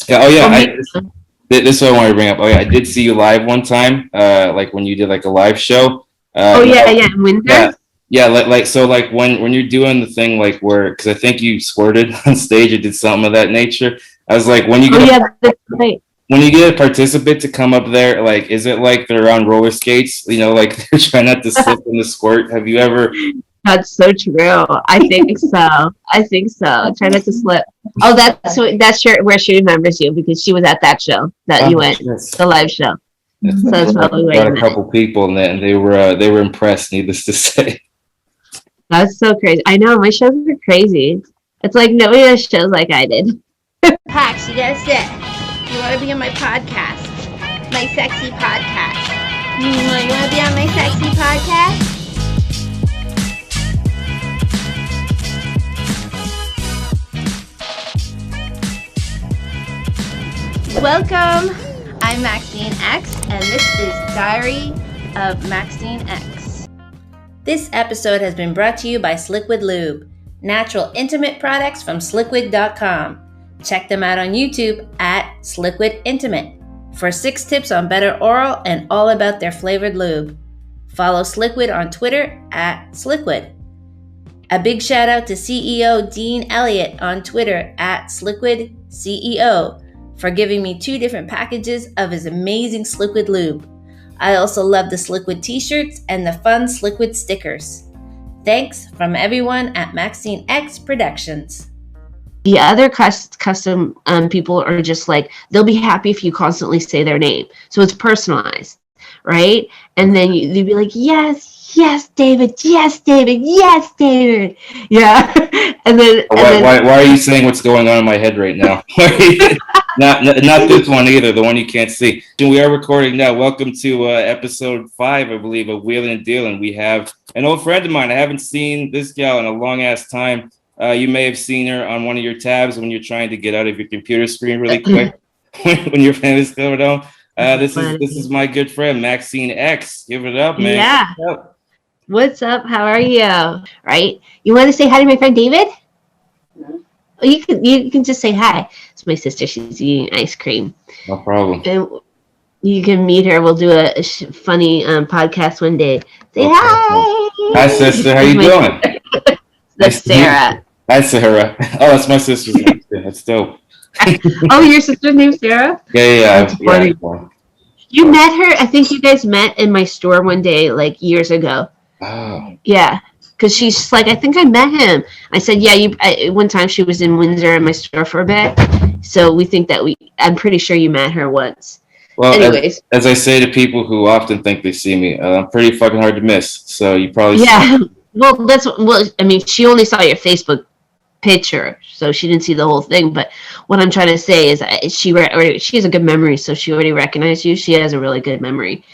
Yeah. Oh yeah. Well, maybe, This is what I wanted to bring up. Oh yeah, I did see you live one time. Like when you did like a live show. oh yeah, Now, yeah, in yeah, winter. yeah. Like so, like when you're doing the thing, like where, because I think you squirted on stage or did something of that nature. I was like, when you Oh get a yeah, that's right. when you get a participant to come up there, like, is it like they're on roller skates? You know, like they're trying not to slip in the squirt. Have you ever? That's so true. I think so. I think so. Try not to slip. Oh, that's where she remembers you because she was at that show that you Oh, went, shit. the live show. That's So that's right. probably where Brought you a met. couple people, and they were impressed. Needless to say. That's so crazy. I know my shows are crazy. It's like nobody does shows like I did. Pax, you gotta sit. You wanna be on my podcast? My sexy podcast. You wanna be on my sexy podcast? Welcome. I'm MAXINE X, and this is Diary of MAXINE X. This episode has been brought to you by Sliquid Lube, natural intimate products from sliquid.com. Check them out on YouTube at Sliquid Intimate for 6 tips on better oral and all about their flavored lube. Follow Sliquid on Twitter at Sliquid. A big shout out to CEO Dean Elliott on Twitter at Sliquid CEO for giving me 2 different packages of his amazing Sliquid lube. I also love the Sliquid t-shirts and the fun Sliquid stickers. Thanks from everyone at MAXINE X Productions. The other custom people are just like, they'll be happy if you constantly say their name. So it's personalized, right? And then they'd be like, yes, David, yes, David, yes, David. Yeah. Why are you saying what's going on in my head right now? not this one either, the one you can't see. We are recording now. Welcome to episode 5, I believe, of Wheeling and Dealing. We have an old friend of mine. I haven't seen this gal in a long ass time. You may have seen her on one of your tabs when you're trying to get out of your computer screen really quick when your family's coming home. This is my good friend MAXINE X. Give it up, man. Yeah. What's up? How are you? Right? You want to say hi to my friend David? No. Oh, you can just say hi. It's my sister. She's eating ice cream. No problem. And you can meet her. We'll do a funny podcast one day. Say okay. Hi. Hi, sister. How you doing? That's Sarah. Hi, Sarah. Oh, that's my sister's name. That's dope. Oh, your sister's name's Sarah? Yeah. You met her. I think you guys met in my store one day, like years ago. Oh. Yeah, because she's like, I think I met him. I said, yeah. One time she was in Windsor in my store for a bit, so we think that I'm pretty sure you met her once. Well, anyways, as I say to people who often think they see me, I'm pretty fucking hard to miss. So you probably I mean, she only saw your Facebook picture, so she didn't see the whole thing. But what I'm trying to say is, she has a good memory, so she already recognized you. She has a really good memory.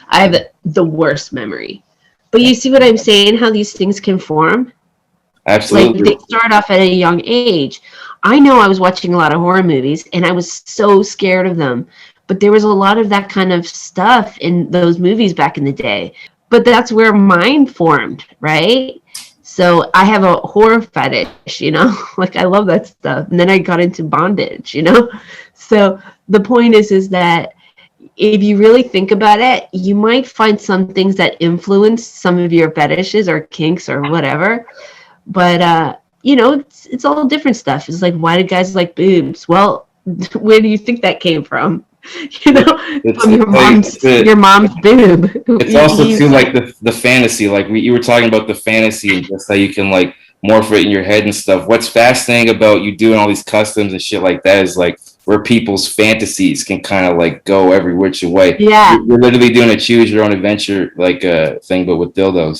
I have the worst memory. But you see what I'm saying, how these things can form? Absolutely. Like, they start off at a young age. I know I was watching a lot of horror movies, and I was so scared of them. But there was a lot of that kind of stuff in those movies back in the day. But that's where mine formed, right? So I have a horror fetish, Like, I love that stuff. And then I got into bondage, So the point is that if you really think about it, you might find some things that influence some of your fetishes or kinks or whatever. But, it's all different stuff. It's like, why do guys like boobs? Well, where do you think that came from? From your mom's boob. It's also too like the fantasy. Like you were talking about the fantasy and just how you can like morph it in your head and stuff. What's fascinating about you doing all these customs and shit like that is like where people's fantasies can kind of like go every which way. Yeah, you're literally doing a choose your own adventure like thing, but with dildos.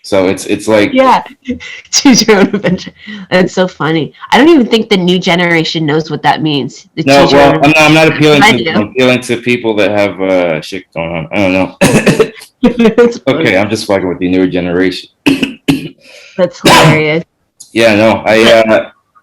So it's like, yeah, choose your own adventure. That's so funny. I don't even think the new generation knows what that means. I'm not appealing to. I'm appealing to people that have shit going on. I don't know. Okay, I'm just fucking with the newer generation. That's hilarious. Yeah, no,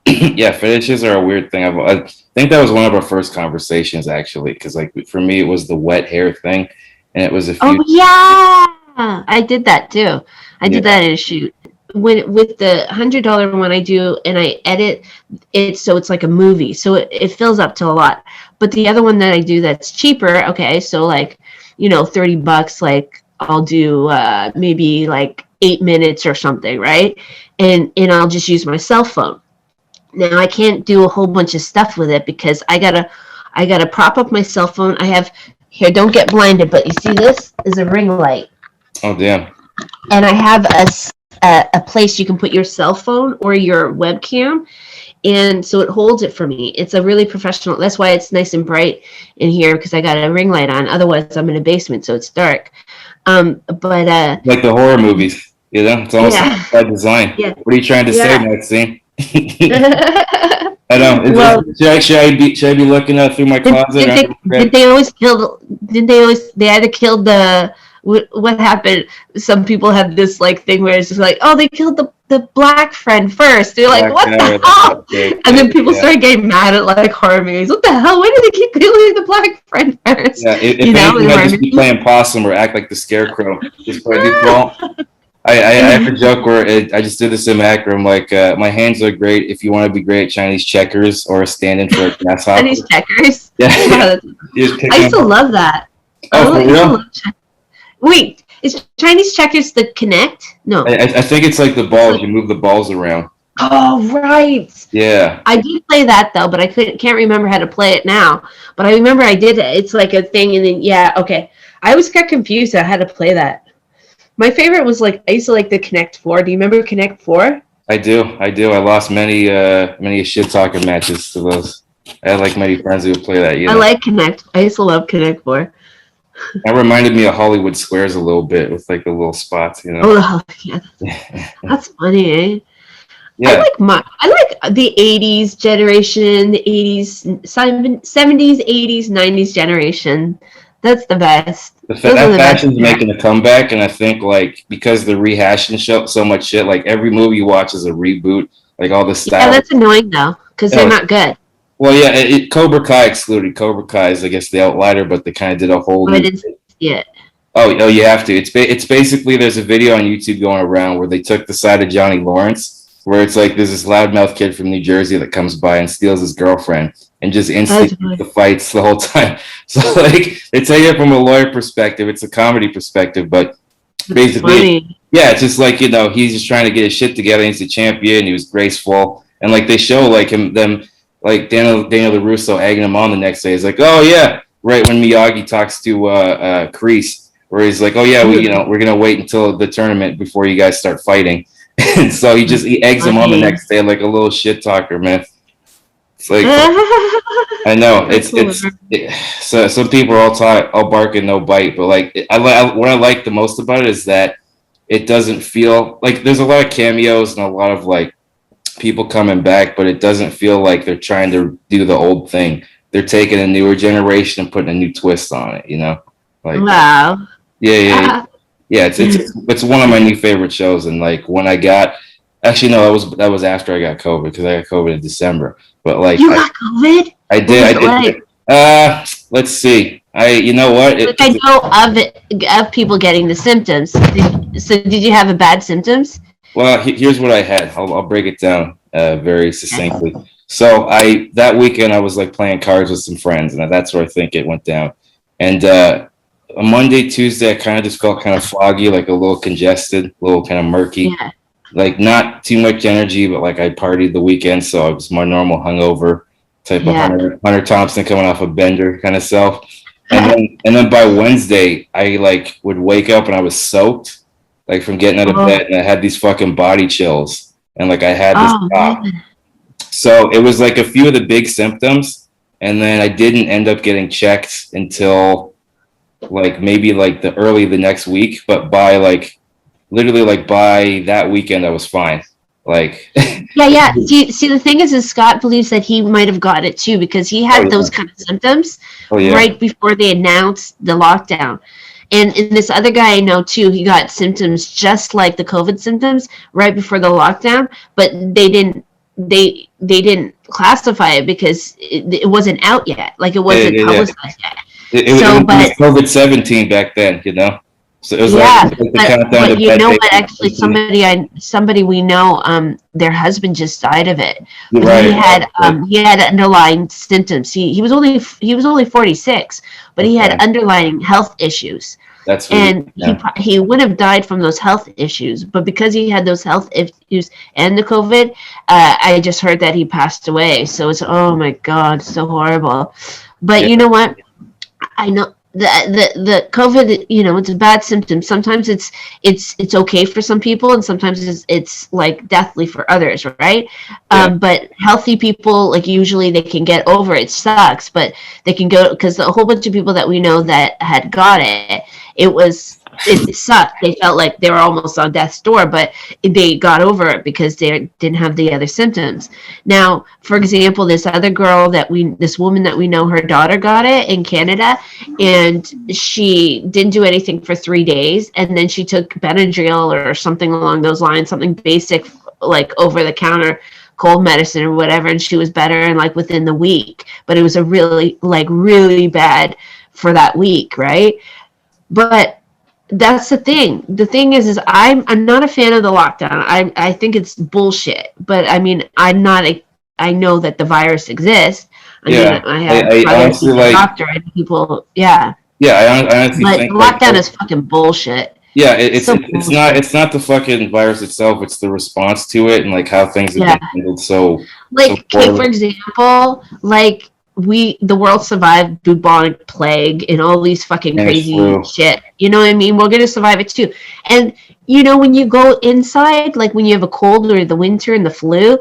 yeah, fetishes are a weird thing. I think that was one of our first conversations actually, because like for me it was the wet hair thing, and it was a few. Oh yeah, I did that too. I did that in a shoot. when with the $100 one I do, and I edit it so it's like a movie, so it fills up to a lot. But the other one that I do that's cheaper, okay, so like, you know, $30, like I'll do maybe like 8 minutes or something, right? And I'll just use my cell phone. Now I can't do a whole bunch of stuff with it because I gotta prop up my cell phone. I have here, don't get blinded, but you see this is a ring light. Oh damn. And I have a place you can put your cell phone or your webcam, and so it holds it for me. It's a really professional. That's why it's nice and bright in here, because I got a ring light on. Otherwise, I'm in a basement, so it's dark. But like the horror movies, you know, it's almost like by design. Yeah. What are you trying to say, Maxine? I know. Well, Should I be looking through my closet? Did they always kill? Did they always? They had to kill the. What happened? Some people had this like thing where it's just like, oh, they killed the black friend first. They're like, what the hell? And then people started getting mad at like horror movies. What the hell? Why do they keep killing the black friend first? Yeah, if anything, I just be playing possum or act like the scarecrow. Just by default. I have a joke where I just did this in macro. I'm like, my hands are great if you want to be great at Chinese checkers or a stand-in for a grasshopper. Chinese checkers? Yeah. I used to love that. Oh, for real? Wait, is Chinese checkers the Connect? No. I think it's like the balls. You move the balls around. Oh, right. Yeah. I did play that, though, but I can't remember how to play it now. But I remember I did it. It's like a thing, and then, yeah, okay. I always got confused on how to play that. My favorite was, like, I used to like the Connect 4. Do you remember Connect 4? I do. I lost many shit-talking matches to those. I had, like, many friends who would play that, you know? I like Connect. I used to love Connect 4. That reminded me of Hollywood Squares a little bit with like the little spots, you know. Oh yeah, that's funny, eh? Yeah. I like the '80s generation, the '80s, '70s, '80s, '90s generation. That's the best. That fashion's making a comeback, and I think like because they're rehashing so much shit, like every movie you watch is a reboot, like all the style. Yeah, that's annoying though, because they're not good. Well, yeah, Cobra Kai excluded. Cobra Kai is, I guess, the outlier, but they kind of did a whole. I didn't see it. Oh, you have to. It's basically there's a video on YouTube going around where they took the side of Johnny Lawrence, where it's like there's this loudmouth kid from New Jersey that comes by and steals his girlfriend and just instigates the fights the whole time. So like they take it from a lawyer perspective, it's a comedy perspective, but basically, yeah, it's just like, you know, he's just trying to get his shit together. He's the champion. He was graceful, and like they show like them. Like Daniel LaRusso egging him on the next day. He's like, oh yeah, right when Miyagi talks to Kreese, where he's like, oh yeah, we're gonna wait until the tournament before you guys start fighting. And so he eggs him on the next day like a little shit talker, man. It's like I know so some people are all bark and no bite, but like what I like the most about it is that it doesn't feel like there's a lot of cameos and a lot of like people coming back, but it doesn't feel like they're trying to do the old thing. They're taking a newer generation and putting a new twist on it, you know? Like, wow. Yeah. It's one of my new favorite shows. And like when I got, actually no, that was after I got COVID, because I got COVID in December. But like you got COVID? I did. Let's see. You know what? I know of people getting the symptoms. Did you have a bad symptoms? Well, here's what I had. I'll break it down very succinctly. So that weekend I was like playing cards with some friends, and that's where I think it went down. And on Monday, Tuesday, I kind of just felt kind of foggy, like a little congested, a little kind of murky. Yeah. Like not too much energy, but like I partied the weekend, so I was my normal hungover type of Hunter Thompson coming off a bender kind of self. And then by Wednesday, I like would wake up and I was soaked. Like from getting out of bed, and I had these fucking body chills, and like I had this pop. So it was like a few of the big symptoms, and then I didn't end up getting checked until like maybe like the next week. But by like literally like by that weekend, I was fine. Like yeah. See, the thing is Scott believes that he might have got it too, because he had those kind of symptoms right before they announced the lockdown. And this other guy I know too, he got symptoms just like the COVID symptoms right before the lockdown, but they didn't classify it because it wasn't out yet. Like it wasn't publicized yet. It was COVID-17 back then, you know. So it was Yeah, like the but, countdown but to you bed know day. what? Actually, somebody we know, their husband just died of it. You're But right. he had underlying symptoms. He was only 46, but he had Okay. underlying health issues. That's really, And yeah. he would have died from those health issues, but because he had those health issues and the COVID, I just heard that he passed away. So it's, oh my God, so horrible. But Yeah. you know what? I know the COVID, you know, it's a bad symptom. Sometimes it's okay for some people, and sometimes it's like deathly for others, right? Yeah. But healthy people, like, usually they can get over it. It sucks, but they can go, because a whole bunch of people that we know that had got it, it sucked. They felt like they were almost on death's door, but they got over it because they didn't have the other symptoms. Now, for example, this woman that we know, her daughter got it in Canada, and she didn't do anything for 3 days, and then she took Benadryl or something along those lines, something basic, like over the counter cold medicine or whatever, and she was better, and like within the week. But it was a really bad for that week, right? But that's the thing. The thing is I'm not a fan of the lockdown. I think it's bullshit. But I mean, I know that the virus exists. I mean, I have I brothers honestly, who's a doctor and people, yeah. Yeah, I honestly But think lockdown is fucking bullshit. yeah, it's not the fucking virus itself. It's the response to it and like how things have been handled. So for example, like the world survived bubonic plague and all these fucking crazy shit. You know what I mean? We're gonna survive it too. And you know, when you go inside, like when you have a cold or the winter and the flu,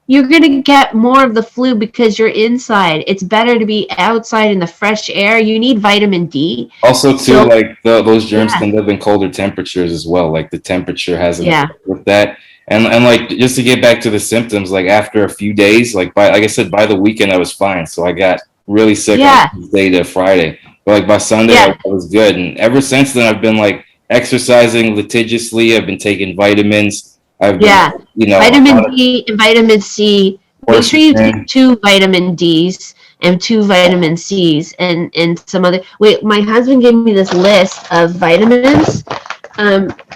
you're going to get more of the flu because you're inside. It's better to be outside in the fresh air. You need vitamin D. Also, too, like those germs can live in colder temperatures as well. Like the temperature has an effect with that. And like, just to get back to the symptoms, like after a few days, like I said, by the weekend I was fine. So I got really sick on Tuesday to Friday. But like by Sunday I was good. And ever since then I've been like exercising litigiously. I've been taking vitamins. I've been, you know, vitamin D and vitamin C. Make sure you take 2 vitamin Ds and 2 vitamin Cs and some other. Wait, my husband gave me this list of vitamins,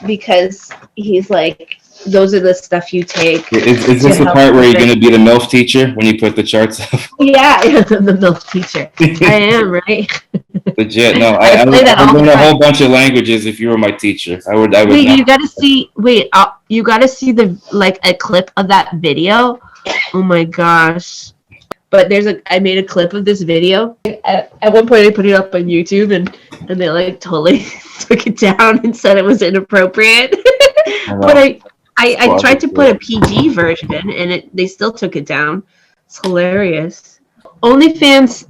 because he's like, those are the stuff you take. Is this the part where you're going to be the MILF teacher when you put the charts up? Yeah, the MILF teacher. I am, right? Legit. No, I learn a whole bunch of languages if you were my teacher. I would. Wait, you gotta see. Wait, you gotta see a clip of that video. Oh my gosh! But I made a clip of this video. At one point, I put it up on YouTube, and they like totally took it down and said it was inappropriate. But I tried to put a PG version, and they still took it down. It's hilarious. OnlyFans.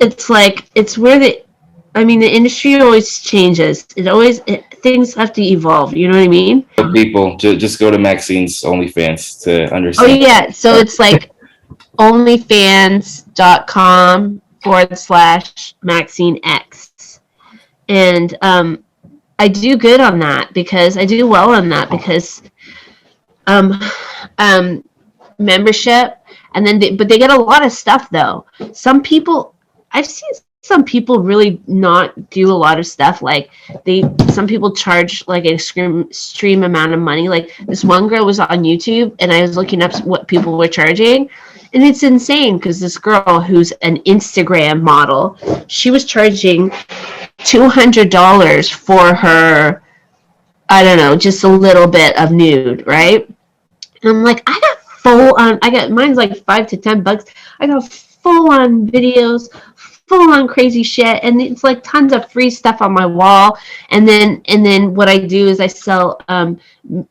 It's where the industry always changes. Things have to evolve. You know what I mean? People just go to Maxine's OnlyFans to understand. Oh yeah, so it's like onlyfans.com/MAXINE X, and I do good on that because I do well on that because membership, and then but they get a lot of stuff though. I've seen some people really not do a lot of stuff. Like some people charge like an extreme amount of money. Like this one girl was on YouTube, and I was looking up what people were charging, and it's insane because this girl who's an Instagram model, she was charging $200 for her, I don't know, just a little bit of nude, right? And I'm like, mine's like $5 to $10. I got full on videos, full on crazy shit, and it's like tons of free stuff on my wall. And then what I do is I sell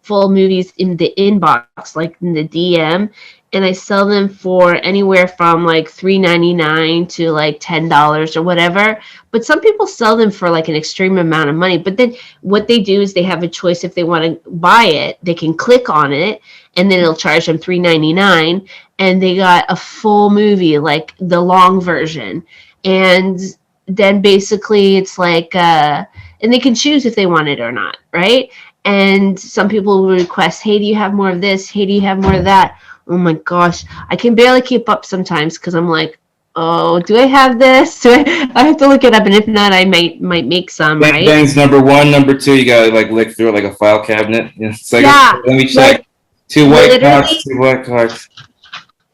full movies in the inbox, like in the DM, and I sell them for anywhere from like $3.99 to like $10 or whatever. But some people sell them for like an extreme amount of money. But then what they do is they have a choice. If they want to buy it, they can click on it, and then it'll charge them $3.99, and they got a full movie, like the long version. And then basically it's like, and they can choose if they want it or not, right? And some people will request, hey, do you have more of this? Hey, do you have more of that? Oh my gosh, I can barely keep up sometimes because I'm like, Oh, do I have this? I have to look it up, and if not, I might make some. Right? Gangbang's number 1, number 2. You gotta like lick through it like a file cabinet. It's like, Yeah, let me check. like, 2 white literally- cards, 2 black cards.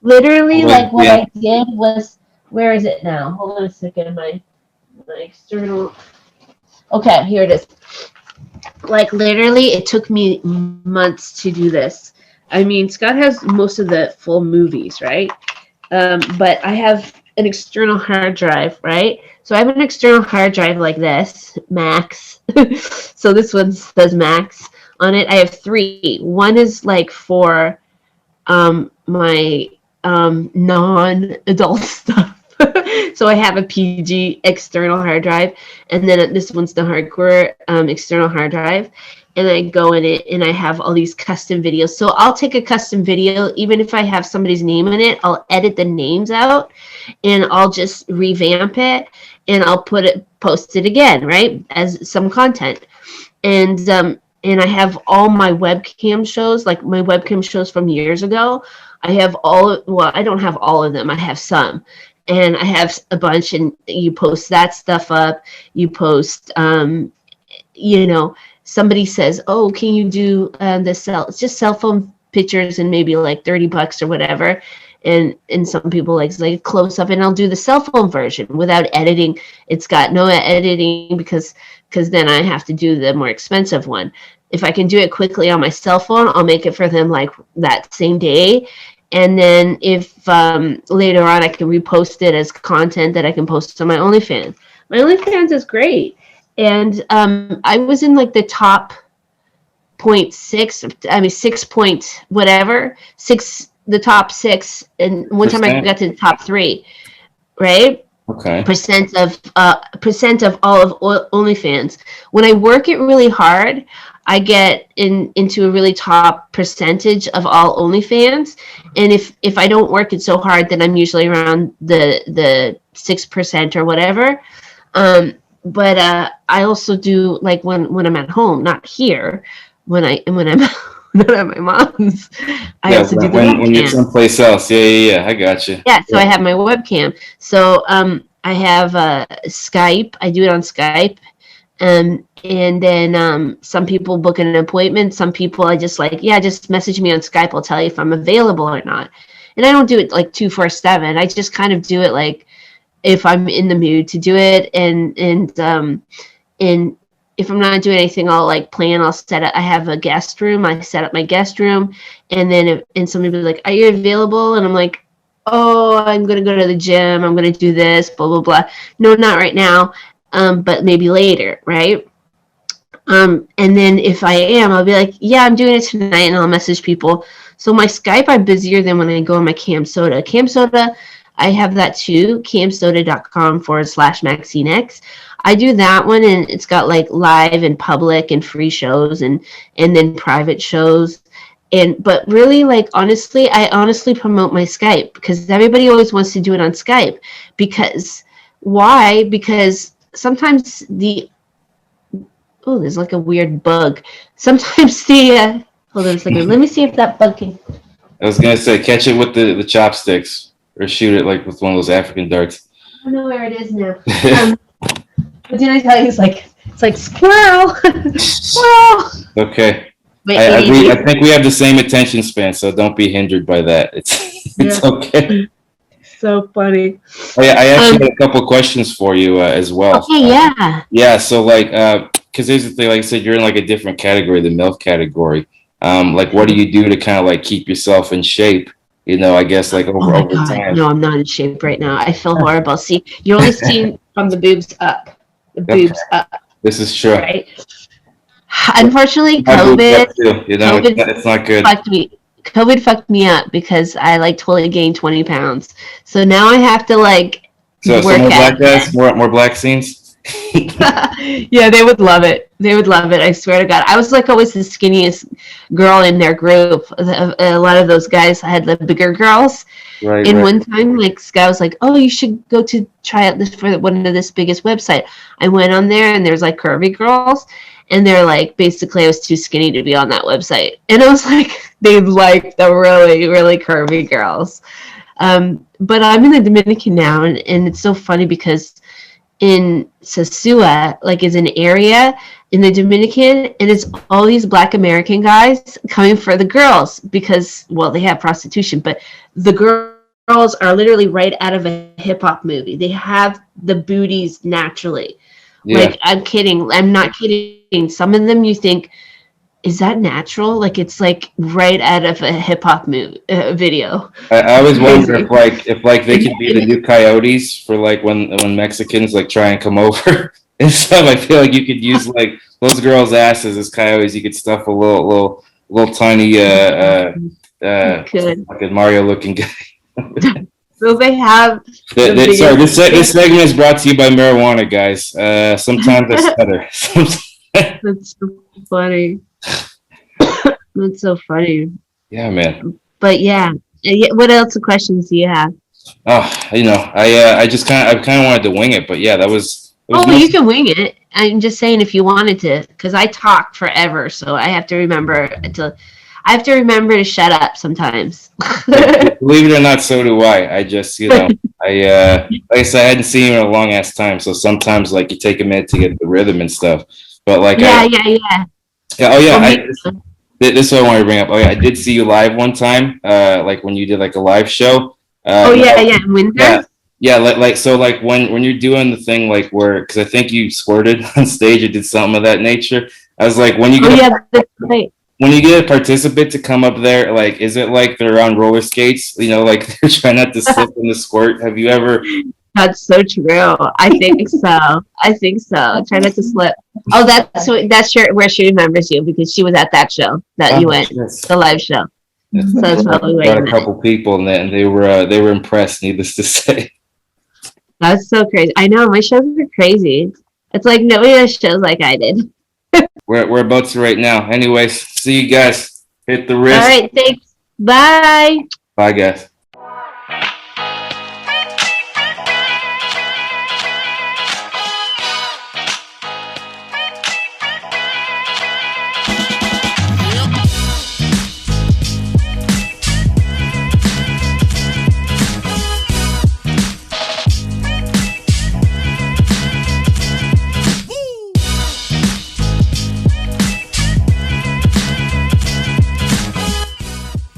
Literally, Well, like what yeah. I did was, where is it now? Hold on a second. My external. Okay, here it is. Like literally, it took me months to do this. I mean, Scott has most of the full movies, right? But I have an external hard drive, right? So I have an external hard drive like this, Max. So this one says Max on it. I have 3. One is like for my non-adult stuff. So I have a PG external hard drive, and then this one's the hardcore external hard drive, and I go in it and I have all these custom videos. So I'll take a custom video, even if I have somebody's name in it, I'll edit the names out and I'll just revamp it and I'll post it again, right, as some content. And I have all my webcam shows, like my webcam shows from years ago. I have I don't have all of them. I have some. And I have a bunch, and you post that stuff up. You post, somebody says, oh, can you do it's just cell phone pictures and maybe like $30 or whatever. And some people like close up, and I'll do the cell phone version without editing. It's got no editing because then I have to do the more expensive one. If I can do it quickly on my cell phone, I'll make it for them like that same day. And then if later on I can repost it as content that I can post on my OnlyFans. My OnlyFans is great. And I was in like the top 6 point whatever, the top 6. And one time I got to the top 3, right? Okay. Percent of all of OnlyFans. When I work it really hard, I get into a really top percentage of all OnlyFans, and if I don't work it so hard, then I'm usually around the 6% or whatever. But I also do like when I'm at home, not here, when I'm not at my mom's. I also do the webcam. When you're someplace else. Yeah. I got you. Yeah, so I have my webcam. So I have Skype. I do it on Skype. And then some people book an appointment. Some people I just just message me on Skype. I'll tell you if I'm available or not. And I don't do it like 24/7. I just kind of do it like if I'm in the mood to do it. And if I'm not doing anything, I'll like plan. I'll set up. I have a guest room. I set up my guest room. And then somebody will be like, "Are you available?" And I'm like, "Oh, I'm gonna go to the gym. I'm gonna do this. Blah blah blah." No, not right now. But maybe later, right? And then if I am, I'll be like, yeah, I'm doing it tonight, and I'll message people. So my Skype, I'm busier than when I go on my CamSoda. CamSoda, I have that too, camsoda.com/MAXINE X. I do that one, and it's got like live and public and free shows and then private shows. But really, like, I honestly promote my Skype because everybody always wants to do it on Skype. Why? Because sometimes there's like a weird bug. Sometimes hold on a second. Let me see if that bug can. I was gonna say, catch it with the chopsticks, or shoot it like with one of those African darts. I don't know where it is now. But did I tell you it's like squirrel, squirrel? Okay. Wait, I think we have the same attention span, so don't be hindered by that. It's okay. So funny. Oh, yeah, I actually had a couple questions for you as well. Okay, yeah. Yeah, so like, because here's the thing, like I said, you're in like a different category, the MILF category. Like, what do you do to kind of like keep yourself in shape? I guess like over time. No, I'm not in shape right now. I feel horrible. See, you're only seeing from the boobs up. The boobs up. This is true. Right. Unfortunately, COVID. It's not good. COVID fucked me up because I like totally gained 20 pounds. So now I have to like work more black guys, more black scenes. Yeah, they would love it. They would love it. I swear to God. I was like always the skinniest girl in their group. A lot of those guys had the bigger girls. Right. One time, like Scott was like, "Oh, you should go to try out this for one of this biggest website." I went on there and there's like curvy girls. And they're like, basically, I was too skinny to be on that website. And I was like, they like the really, really curvy girls. But I'm in the Dominican now, and it's so funny because in Sosua, like, is an area in the Dominican, and it's all these Black American guys coming for the girls because, well, they have prostitution, but the girls are literally right out of a hip hop movie. They have the booties naturally. Yeah. Like, I'm kidding. I'm not kidding. Some of them you think, is that natural? Like, it's like right out of a hip hop movie video. I always wonder if they could be the new coyotes for like when Mexicans like try and come over and stuff. I feel like you could use like those girls' asses as coyotes. You could stuff a little tiny fucking Mario looking guy. So they have. Sorry, this segment is brought to you by marijuana, guys. Sometimes it's better. That's so funny. That's so funny. Yeah, man. But yeah, what else questions do you have? Oh, I kind of wanted to wing it, but yeah, that was. You can wing it. I'm just saying if you wanted to, because I talk forever, so I have to remember to shut up sometimes. Believe it or not, so do I. I just, like I said, I hadn't seen you in a long ass time, so sometimes like you take a minute to get the rhythm and stuff. But like, yeah. Oh yeah, this is what I wanted to bring up. Oh yeah, I did see you live one time, like when you did like a live show. Winter. Yeah, like when you're doing the thing like where, because I think you squirted on stage or did something of that nature. I was like, when you get a participant to come up there, like, is it like they're on roller skates? Like they're trying not to slip in the squirt. Have you ever? That's so true. I think so. Try not to slip. Oh, that's where she remembers you, because she was at that show that you went, the live show. So that's probably where a couple people, and they were impressed. Needless to say. That's so crazy. I know, my shows are crazy. It's like nobody has shows like I did. We're about to right now. Anyways, see you guys. Hit the wrist. All right, thanks. Bye. Bye, guys.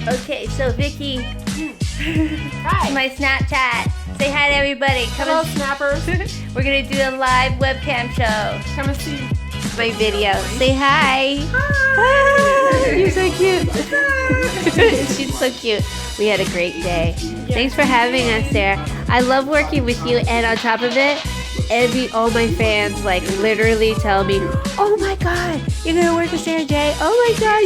Okay, so Vicky, Hi. my Snapchat. Say hi to everybody. Hello, snappers. We're gonna do a live webcam show. Come and see My video. Say hi. Hi. You're so cute. She's so cute. We had a great day. Thanks for having us there. I love working with you, and on top of it, all my fans like literally tell me, "Oh my God, you're gonna work with Sarah J. Oh my God."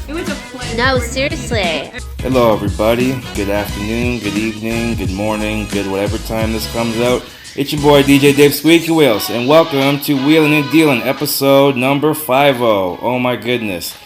It was a pleasure. No, seriously. Hello, everybody. Good afternoon, good evening, good morning, good whatever time this comes out. It's your boy DJ Dave Squeaky Wheelz, and welcome to Wheelin' and Dealin', episode number 50. Oh my goodness.